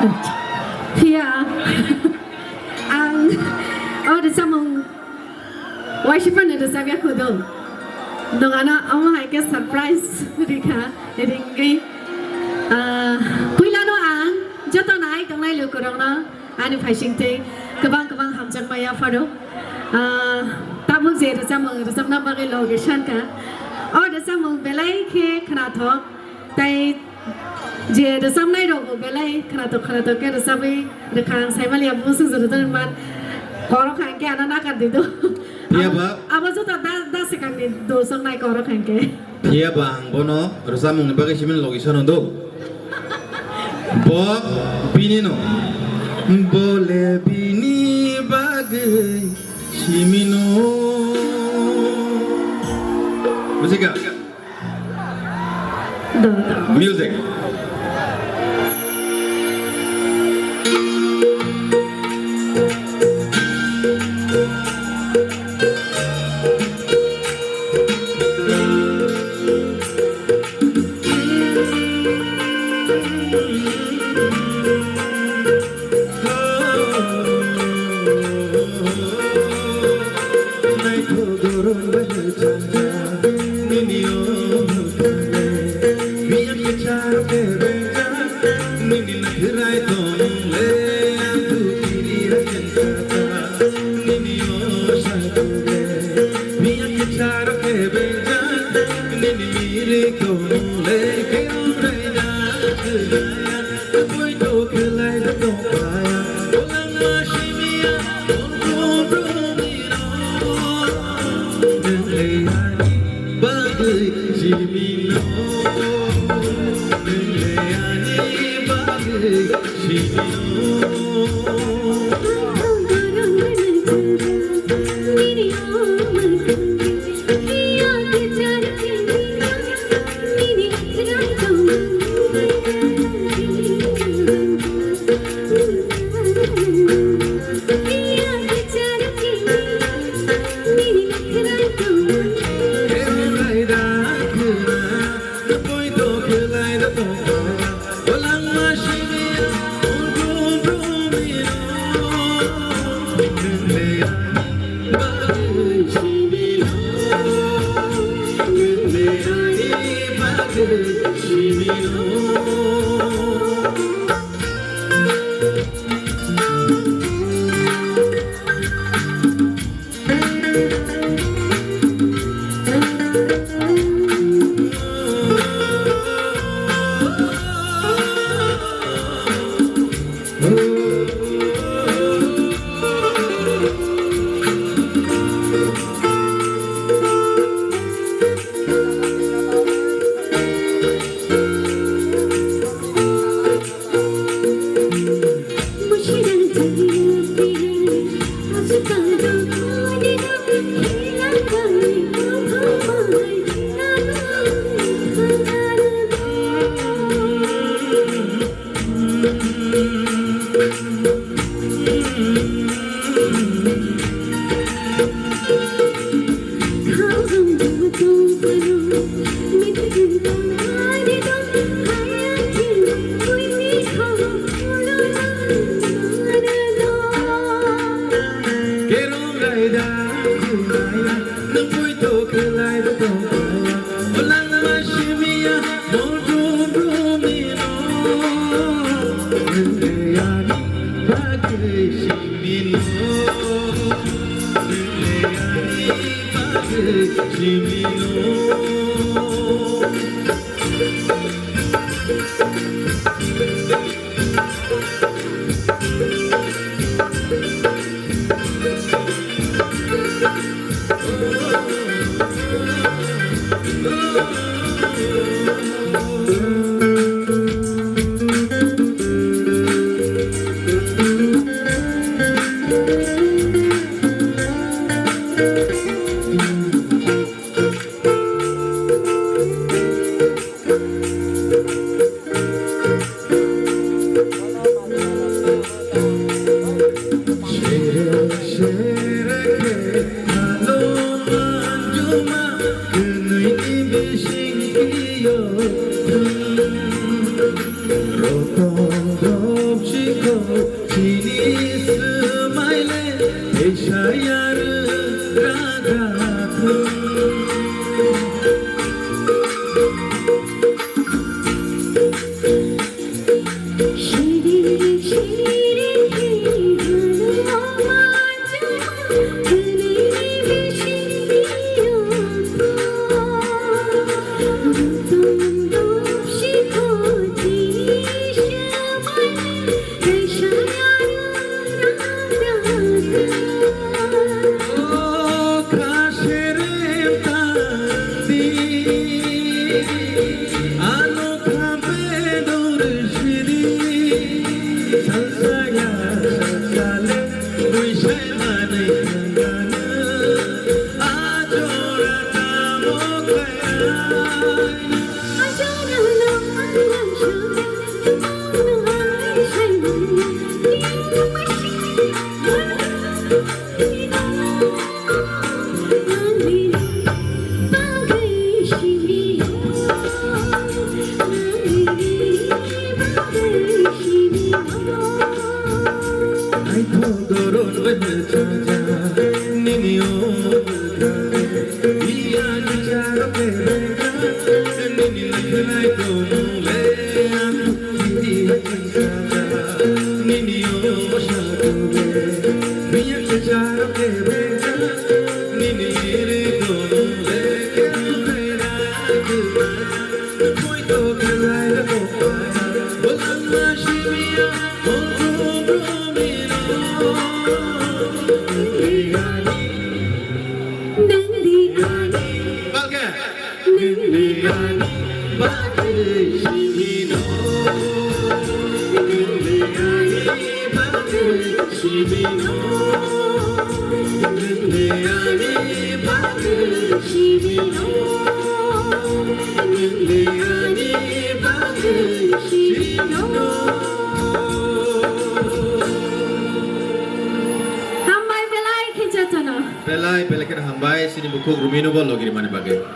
Pia ang oh the samong why she pernah the sabia kudo dong ana ama hai ke surprise dikha edingi puila no ang joto nai kanglai lu kurang na ani phaising te kabang kabang hamjak maya faro tabung je the samna bagi location ka oh the samong belai ke khana thok tai je the samnai ro ko belai khana to ke the sabai the khang sai malia busu zuru tan man koro khang ke ana na kan di do Pia ba? Aba zo ta da sekang di do sang nai koro khang ke Pia ba ang bono rosamong ni bagay simin location do. Bo bini no. Bole bini bagay simino. Musika. do Music. Hambai belai kinjatana. Pelai pelekan hambai sini bukuk rumino bol logiri mana bagai.